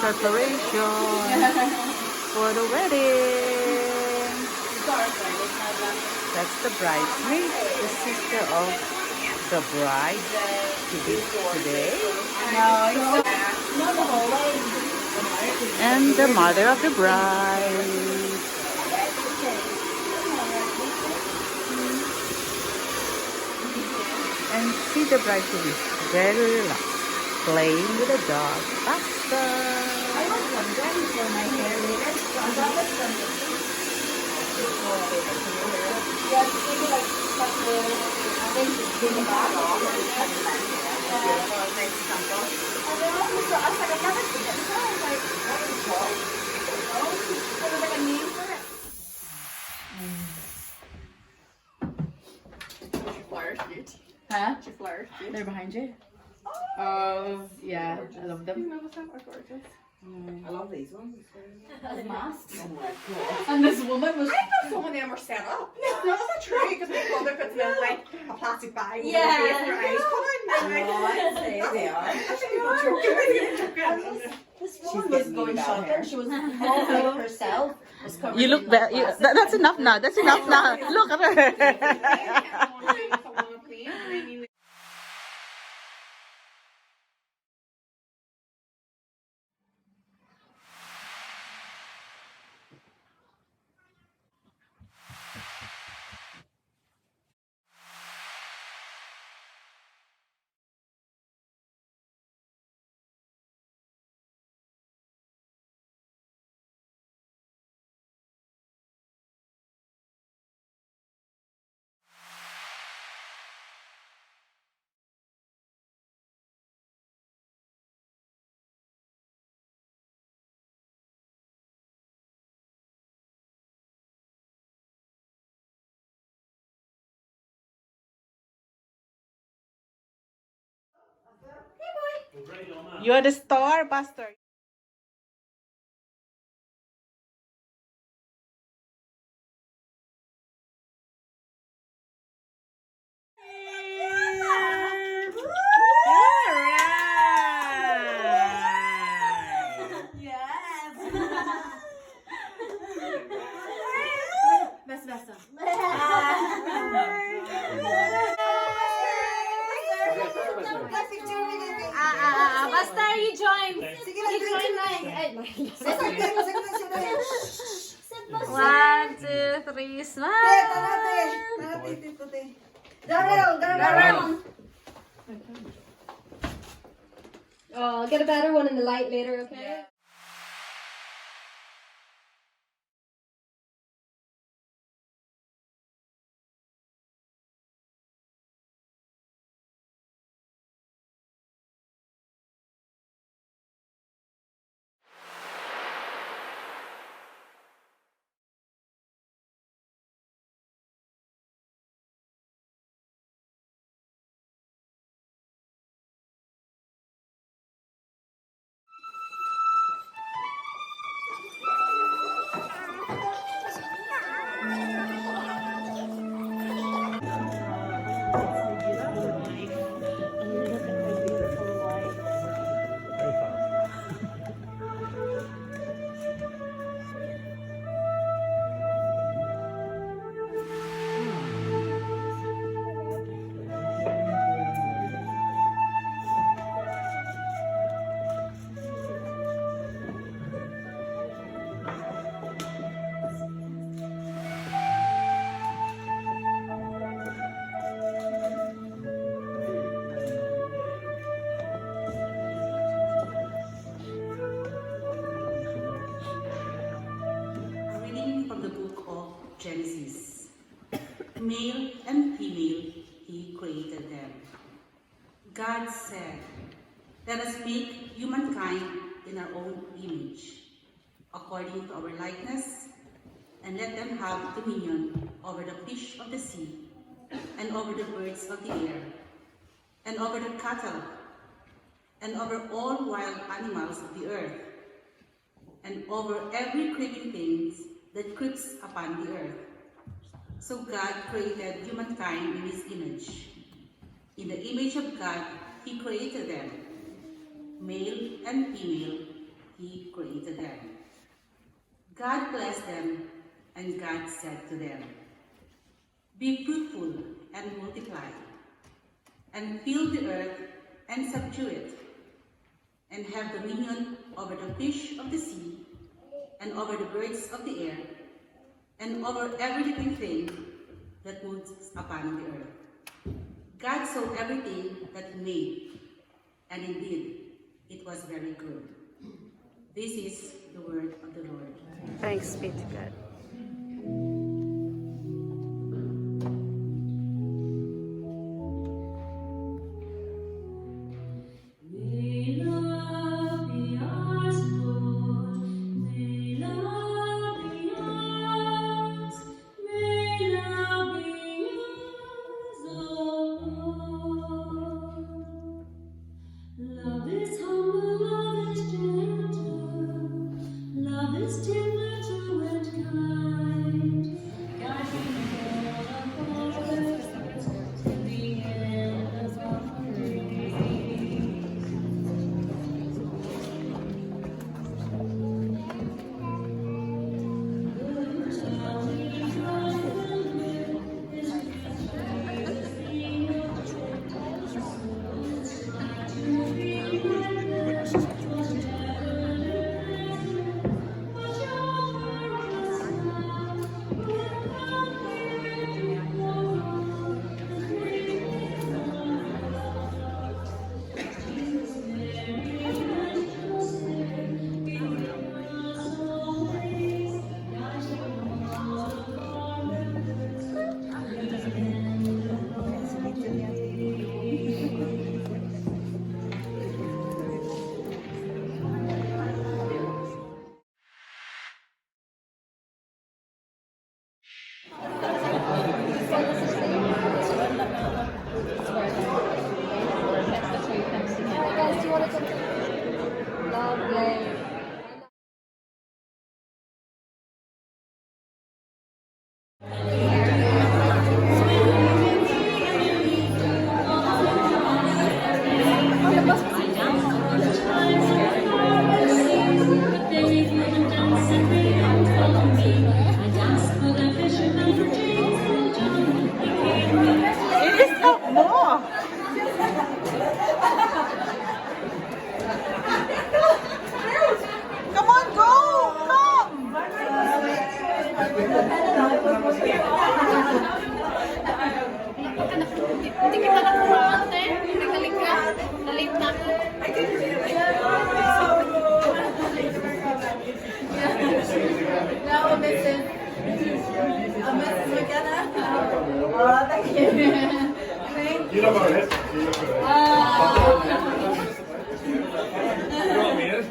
preparation for the wedding. That's the bridesmaid, the sister of the bride to be today. And the mother of the bride. And see the bride to be very relaxed, playing with the dog. Pasta. I want some gum for my hair later. Yes, maybe like cut the things in the back. Huh? They're behind you. Oh, yeah, I love them. I love these ones. Masks. Oh my god. And this woman was. I thought some of them were set up. No, that's not true because my mother puts them in like a plastic bag with Yeah. their eyes covered. They are. This woman was getting going me about shopping. her. She was all like herself. Was covered You look in, like, better. plastic. That's enough now. That's enough now. Look at her. You're the star, Pastor. Basta you join. You join like. One, two, three, smile. Oh, I'll get a better one in the light later, okay? A reading from the book of Genesis. Male and female, he created them. God said, "Let us make humankind in our own image, according to our likeness, and let them have dominion over the fish of the sea, and over the birds of the air, and over the cattle, and over all wild animals of the earth, and over every creeping thing that creeps upon the earth." So God created humankind in his image. In the image of God, he created them. Male and female, he created them. God blessed them, and God said to them, "Be fruitful and multiply, and fill the earth and subdue it, and have dominion over the fish of the sea, and over the birds of the air, and over every living thing that moves upon the earth." God saw everything that he made, and indeed it was very good. This is the word of the Lord. Thanks be to God. May love be ours, Lord. May love be ours. May love be yours, O Lord. Love is humble, love is gentle, love is tender, true and kind. God be all of us to the end of our days. It is not more. Come on, go! Come! Hindi kita nakuha, ate. Nagaling ka. Nalate na ako. Now, Mrs. Mrs. McKenna. Oh, thank you. You know about it. You know about it. You want me in?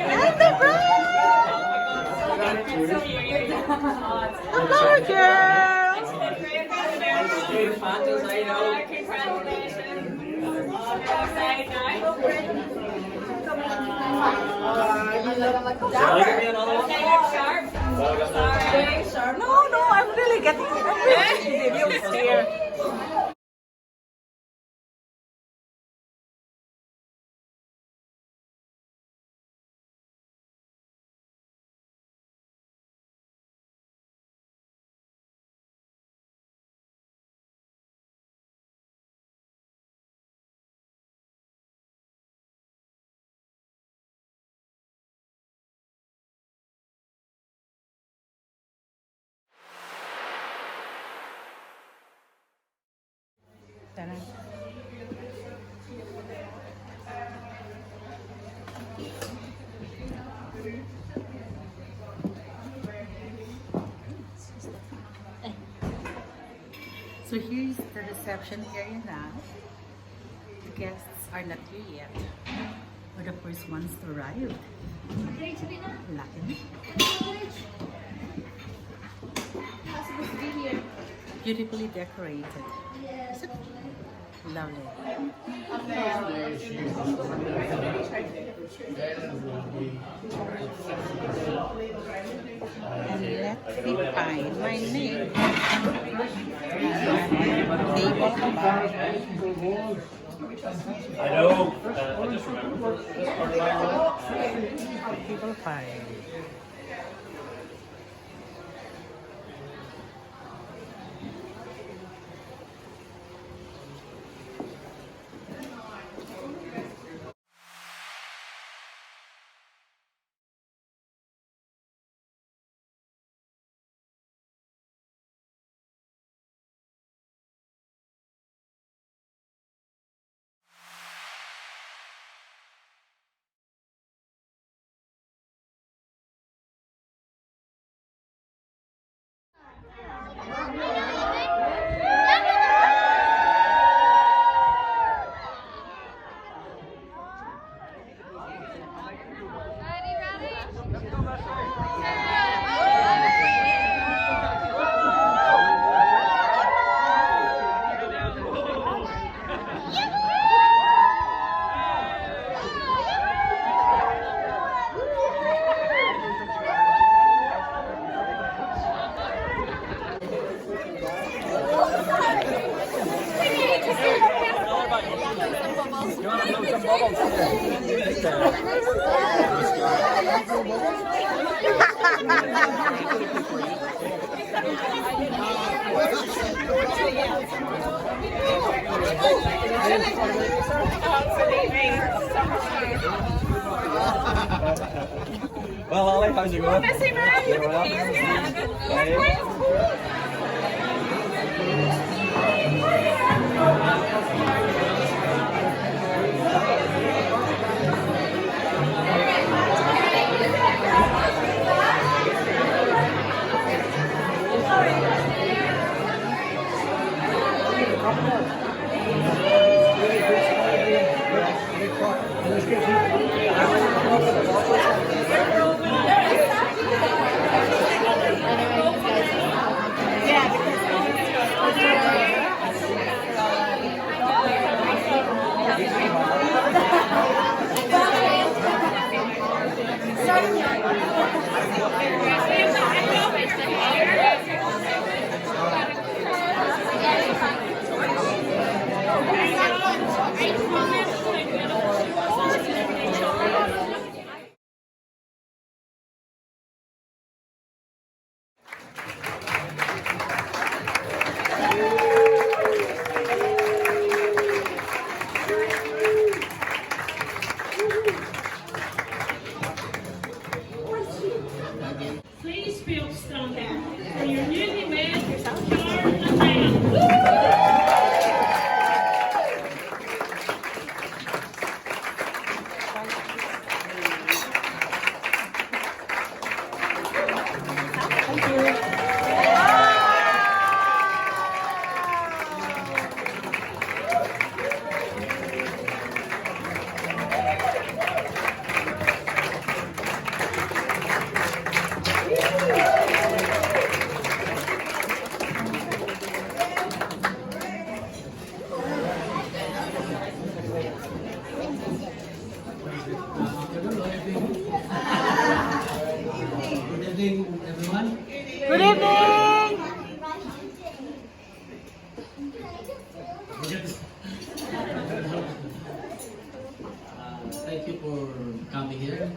And the bride! Hello, girls! No, I'm really getting videos here. So here's the reception area now. The guests are not here yet. We're the first ones to arrive. Lucky. Beautifully decorated. Isn't it? Lovely. And let me find my name. Table. I know. I just remember this part of my People 5. Well, Ollie, how's it going? You well? Please feel stronger for your newlyweds, John and Diane. Good evening, everyone. Good evening! Thank you for coming here.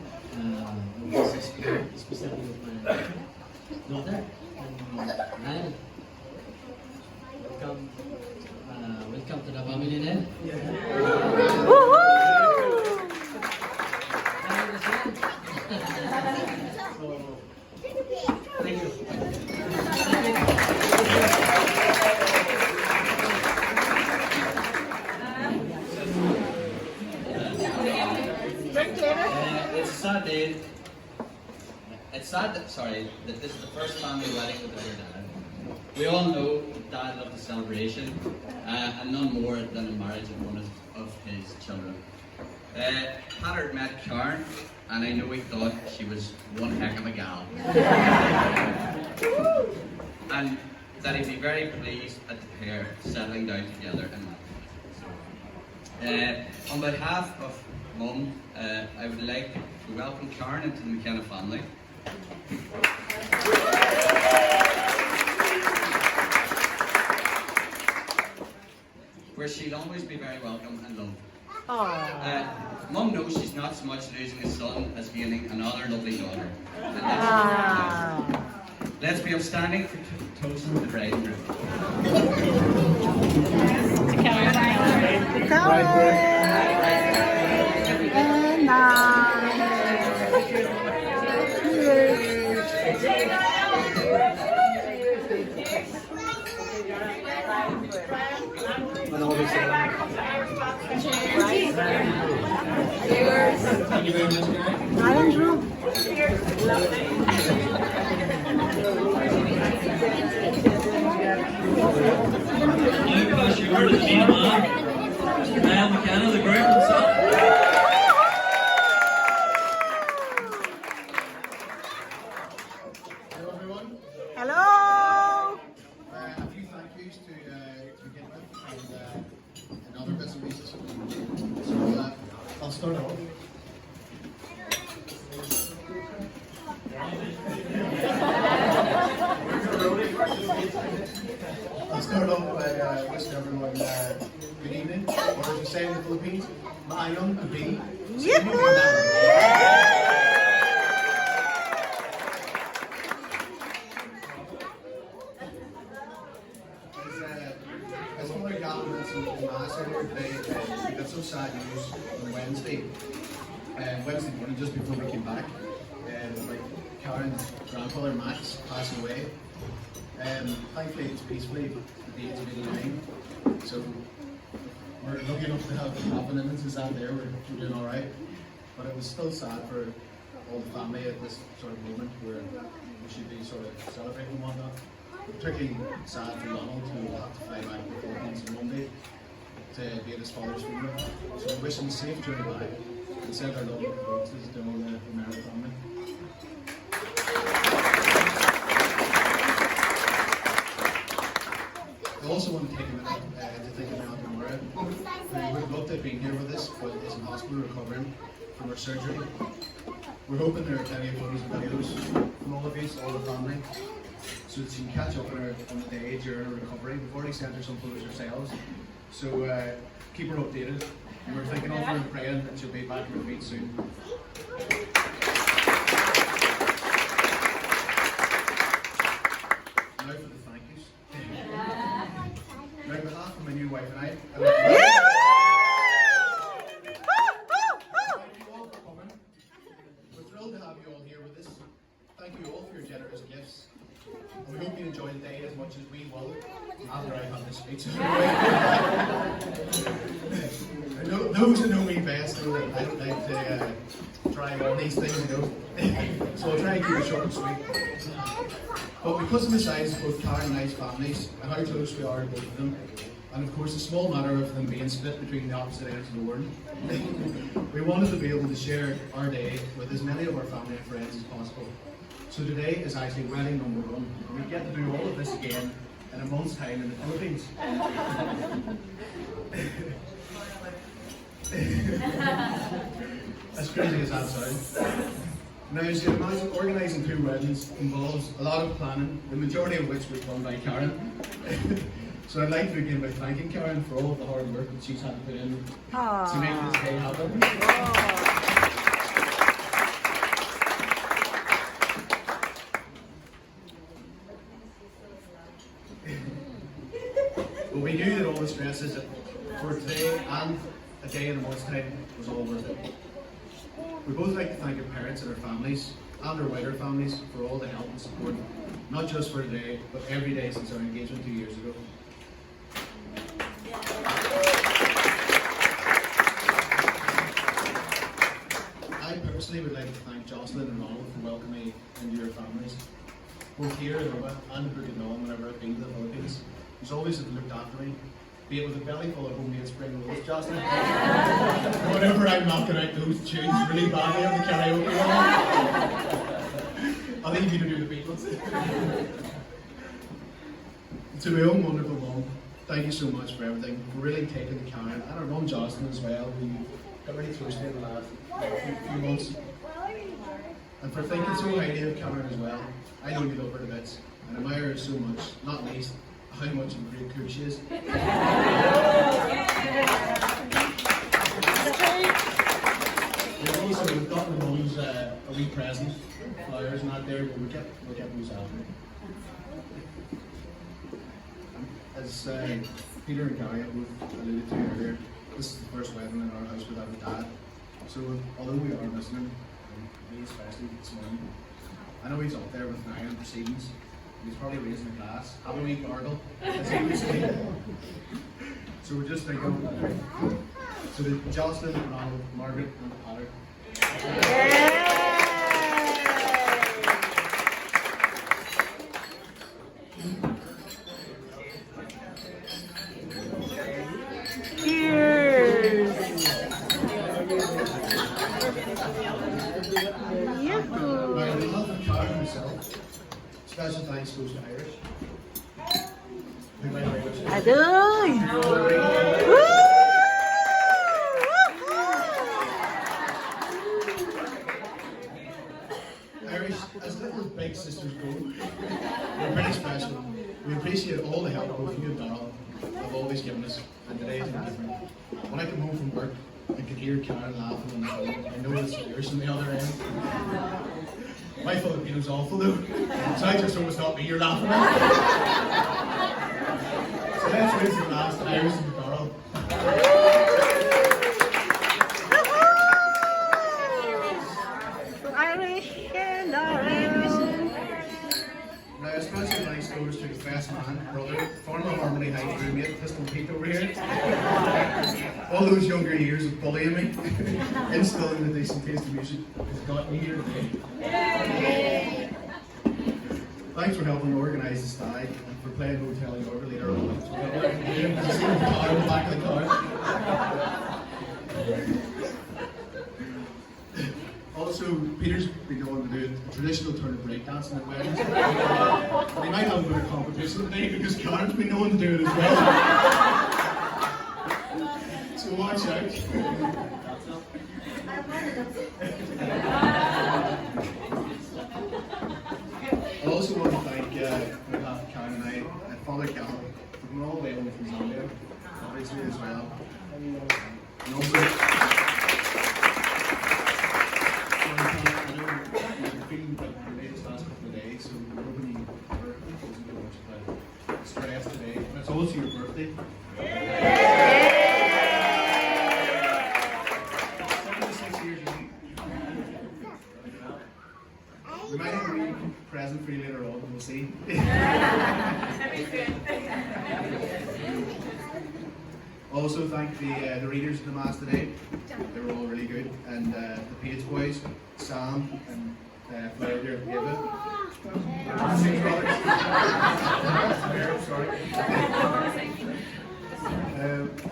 This is especially with my daughter, Nile. Welcome, welcome to the family, Nile. Thank you. It's sad that, that this is the first family wedding with our dad. We all know Dad loved the celebration, and none more than the marriage of one of his children. Patrick met Karen, and I know he thought she was one heck of a gal. And that he'd be very pleased at the pair settling down together in life. On behalf of Mum, I would like to welcome Karen into the McKenna family. where she'll always be very welcome and loved. Aww. Mum knows she's not so much losing a son as gaining another lovely daughter. And let's be upstanding for toasting the bridegroom. Thank you very much, guys. You pass you over to the main man, Mr. Niall McKenna, the groom himself. Hello, everyone. Hello! A few thank yous to begin with, and other bits and pieces. So I'll start off. I'll start off by wishing everyone good evening, or as we say in the Philippines, maayong gabi. As Mother Gavin mentioned in Mass earlier today, we got some sad news on Wednesday morning, just before we came back. Like Karen's grandfather Max passed away. Thankfully it's peacefully at the age of 89. So we're lucky enough to have confidences out there, we're doing alright. But it was still sad for all the family at this sort of moment where we should be sort of celebrating and whatnot. Particularly sad for Donald, who will have to fly back to the Philippines on Monday to be at his father's funeral. So we wish him a safe journey back and send our love and condolences to all the Romero family. I also want to take a minute to think of Aunt Nora, who would have loved to have been here with us, but is in hospital recovering from her surgery. We're hoping there are plenty of photos and videos from all of you, all the family, so that she can catch up on her on the day during her recovery. We've already sent her some photos ourselves, so keep her updated. And we're thinking of her and praying that she'll be back on her feet soon. Now for the thank yous. Now, on behalf of my new wife and I, I'd like to thank you all for coming. We're thrilled to have you all here with us. Thank you all for your generous gifts. And we hope you enjoy the day as much as we will after I have this speech. Those who know me best know that I don't like to try all these things, you know. So I'll try and keep it short and sweet. But because of the size of both Karen and I's families and how close we are to both of them, and of course the small matter of them being split between the opposite ends of the world, we wanted to be able to share our day with as many of our family and friends as possible. So today is actually wedding number 1, and we get to do all of this again in a month's time in the Philippines. As crazy as that sounds. Now, as you can imagine, organising 2 weddings involves a lot of planning, the majority of which was done by Karen. So I'd like to begin by thanking Karen for all of the hard work that she's had to put in to make this day happen. But we knew that all the stresses for today and a day in a month's time was all worth it. We'd both like to thank our parents and our families and our wider families for all the help and support, not just for today, but every day since our engagement 2 years ago. I personally would like to thank Jocelyn and Ronald for welcoming me into your families, both here in Roma and in Bukidnon whenever I've been to the Philippines. There's always have looked after me, be it with a belly full of homemade spring rolls, Jocelyn. Whenever I'm knocking out those tunes really badly on the karaoke one, I'll leave you to do the Beatles. To my own wonderful mum, thank you so much for everything, for really taking the Karen, and our mum Jocelyn as well, who got really close to me in the last few months. And for thinking so highly of Karen as well. I know you love her to bits, and admire her so much, not least how much of a great cook she is. We've gotten the mums a wee present, flowers not there, but we'll get those after. As Peter and Gary both alluded to earlier, this is the first wedding in our house without a dad. So although we are missing him, me especially this morning, I know he's up there with 9 proceedings. He's probably raising a glass, have a wee gargle, as he would say. So we're just thinking, so the Jocelyn, Ronald, Margaret, and Potter. Well, we love Karen himself. Special thanks goes to Irish. We might Irish, as little as big sisters go, we're pretty special. We appreciate all the help both you and Darrell have always given us, and today is no different. When I come home from work, I can hear Karen laughing on the phone. I know it's yours on the other end. My Filipino's awful though, so I just always thought me you're laughing at. So let's raise the last Irish and Darrell. Now, especially nice goes to his best man, brother, former Harmony High roommate, Pistol Pete over here. All those younger years of bullying me, instilling the decent taste of music, has got me here today. Thanks for helping organise the stag and for playing Hotel Yorba later on. Because the car in the back of the car. Also, Peter's been going to do a traditional turn of breakdancing at weddings. But he might have a bit of competition today because Karen's been known to do it as well. So watch out. I also want to thank on behalf of Karen and I, Father Cal, for coming all the way over from Zambia, obviously as well. And also, feeling like the latest last couple of days, so we're hoping you wasn't too much about stress today. And it's also your birthday. 76 years young. We might have a wee present for you later on, we'll see. Also thank the readers of the Mass today. They were all really good. And the Page Boys, Sam and Flower here, David.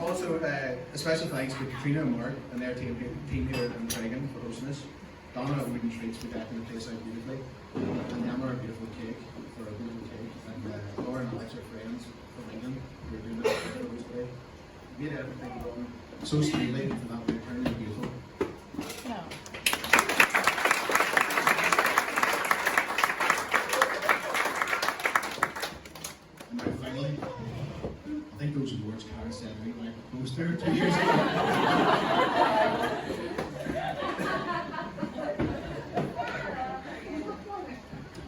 Also, a special thanks to Katrina and Mark and their team here in Dragon for hosting us. Donna at Wooden Treats for decking the place out beautifully. And Emma, a beautiful cake for a beautiful cake. And Laura and Alex, our friends from England, who are doing this for us today. Made everything done so smoothly for that way, turning out beautiful. And now finally, I think those awards Karen said to me when I proposed to her 2 years ago.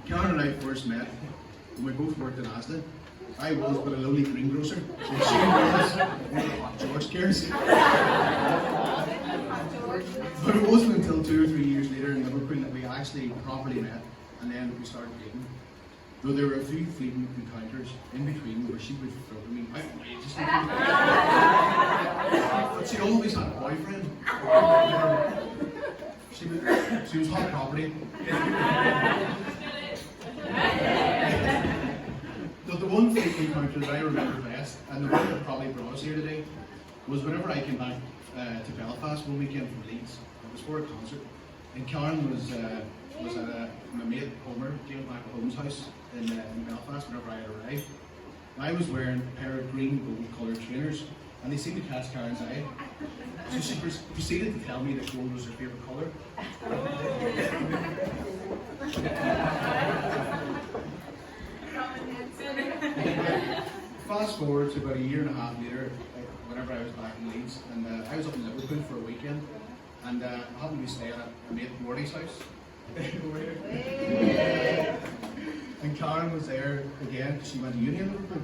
Karen and I first met when we both worked in Asda. I was but a lowly greengrocer, so she was hot George cares. But it wasn't until 2 or 3 years later in Liverpool that we actually properly met, and then we started dating. Though there were a few fleeting encounters in between where she would throw me outrageously. But she always had a boyfriend. She was hot property. The one fleeting encounter that I remember best, and the one that probably brought us here today, was whenever I came back to Belfast one weekend from Leeds. It was for a concert, and Karen was at my mate Homer, James Michael Holmes' house in Belfast whenever I arrived. And I was wearing a pair of green gold coloured trainers, and they seemed to catch Karen's eye. So she proceeded to tell me that gold was her favourite colour. fast forward to about a year and a half later, whenever I was back in Leeds, and I was up in Liverpool for a weekend, and I happened to be staying at my mate Morty's house. And Karen was there again because she went to uni in Liverpool.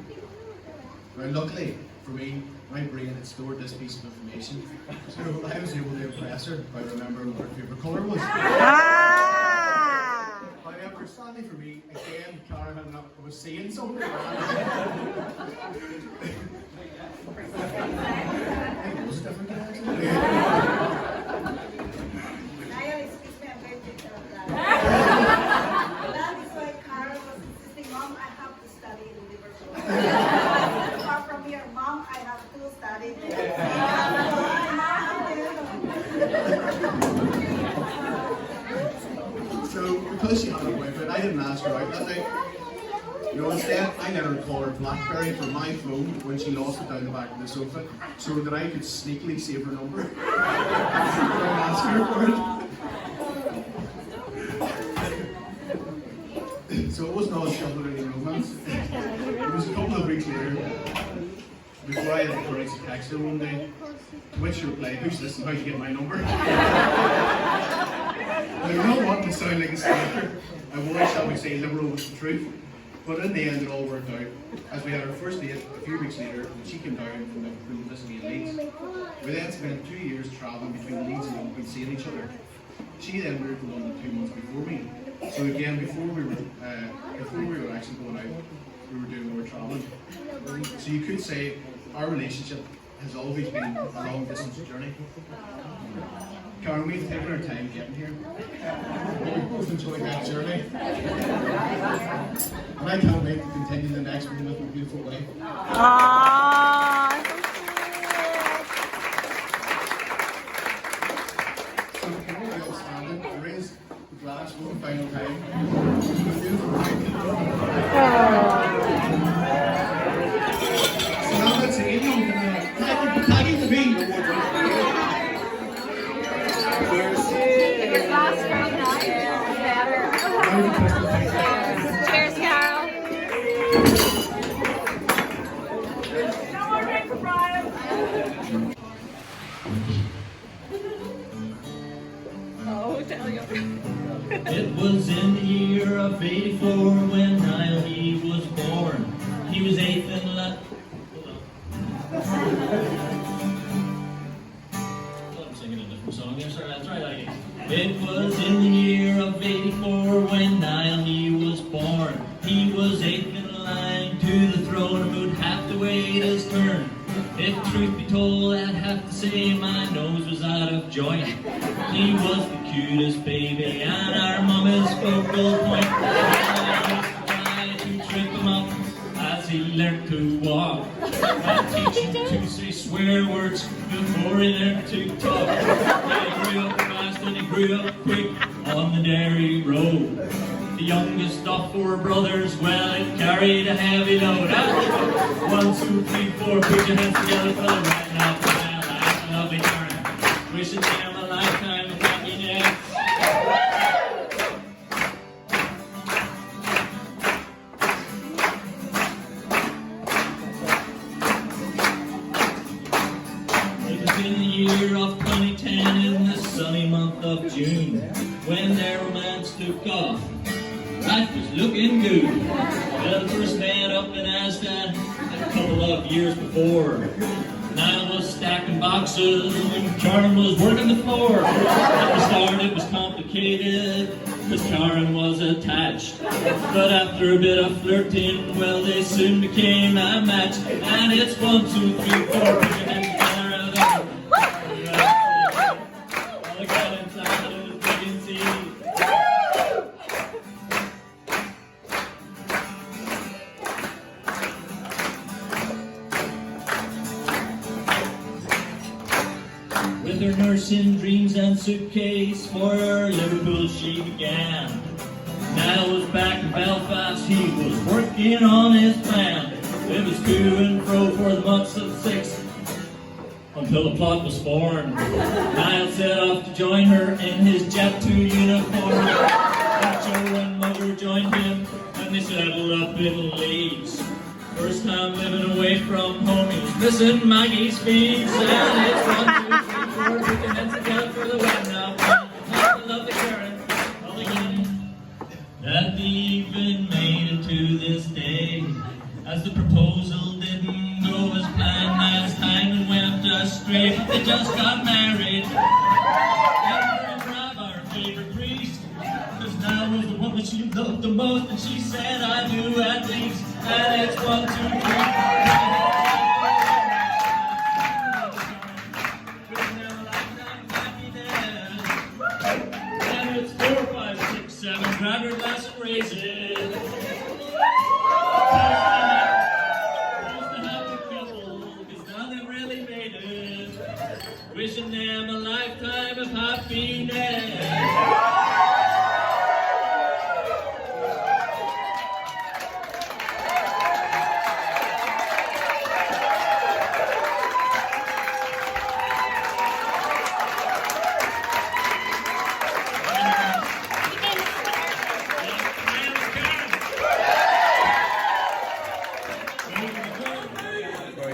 Now, luckily for me, my brain had stored this piece of information, so I was able to impress her by remembering what her favourite colour was. However, sadly for me, again, Karen was seeing something. I think it was different actually. Niall, excuse me, I'm going to take care of that. That is why Karen was insisting, Mom, I have to study in Liverpool. Far from here, Mom, I have to study there. So, because she had a boyfriend, I didn't ask her out that night. You know, instead, I let her call her BlackBerry from my phone when she lost it down the back of the sofa, so that I could sneakily save her number. And ask her for it. So it wasn't all shovel or any romance. It was a couple of weeks later, before I had the courage to text her one day, to which she replied, "Who's this and how'd you get my number?" Now, you're not wanting to sound like a stalker. I was, shall we say, liberal with the truth. But in the end, it all worked out. As we had our first date a few weeks later, when she came down from Liverpool to visit me in Leeds. We then spent 2 years travelling between Leeds and London, seeing each other. She then moved to London 2 months before me. So again, before we were actually going out, we were doing more travelling. So you could say our relationship has always been a long distance journey. Karen, we've taken our time getting here. We both enjoyed that journey. And I can't wait to continue the next one with my beautiful wife. So can we all stand and raise the glass one final time? Beautiful wife. So now that's it. Tag it to me. Your glass very nice. Cheers, Carol. No more drink for Brian. It was in the year of '84 when Niall he was born. He was 8th in Hold on. I'm singing a different song here. Sorry, I'll try that again. It was in the year of '84 when Niall he was born. He was 8th in line to the throne and would have to wait his turn. If truth be told, I'd have to say my nose was out of joint. He was the cutest baby and our mama's focal point. I used to try to trip him up as he learned to walk. I'd teach him to say swear words before he learned to talk. He grew up fast and he grew up quick on the dairy road. The youngest of 4 brothers, well, it carried a heavy load. 1, 2, 3, 4, put your hands together for the right now. Life, lovely Karen. Wishing them a lifetime of happiness. It was in the year of 2010 in the sunny month of June when their romance took off. Life was looking good. Well, first met up in Asda a couple of years before. Niall was stacking boxes and Karen was working the floor. At the start it was complicated because Karen was attached. But after a bit of flirting, well, they soon became a match. And it's 1, 2, 3, 4, put your hands together. All I got inside is pregnancy. With her nursing dreams and suitcase for Liverpool she began. Niall was back in Belfast, he was working on his plan. It was to and fro for the months of 6 until a plot was formed. Niall set off to join her in his Jet 2 uniform. And Joe and Mother joined him and they settled up in Leeds. First time living away from home, he was missing Maggie's feet. And it's 1, 2, 3, 4, picking heads together for the wedding now. I love the Karen, all again. That they even made it to this day, as the proposal didn't go as planned. As time went astray, they just got married. And Rob, our favorite priest, because now was the woman she loved the most, and she said, I do at least. And it's 1, 2, 3. And it's 4, 5, 6, 7. Grab your glass and raise it. Here's the happy couple, 'cause now they've really made it. Wishing them a lifetime of happiness.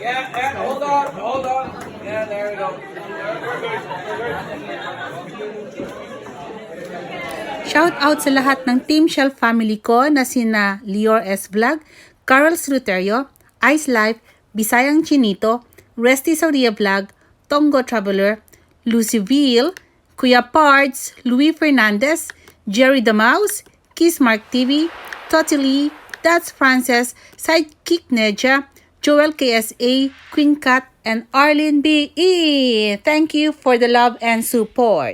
Yeah, hold on. Yeah, there we go. Shout out sa lahat ng Team Shell family ko na sina Lior S. Vlog, Carol Sluterio, Ice Life, Bisayang Chinito, Resty Sauria Vlog, Tongo Traveler, Lucy Ville, Kuya Pards, Louis Fernandez, Jerry the Mouse, Kiss Mark TV, Totally, That's Frances, Sidekick Neja, Joel KSA, Queen Cat, and Arlene B.E. Thank you for the love and support.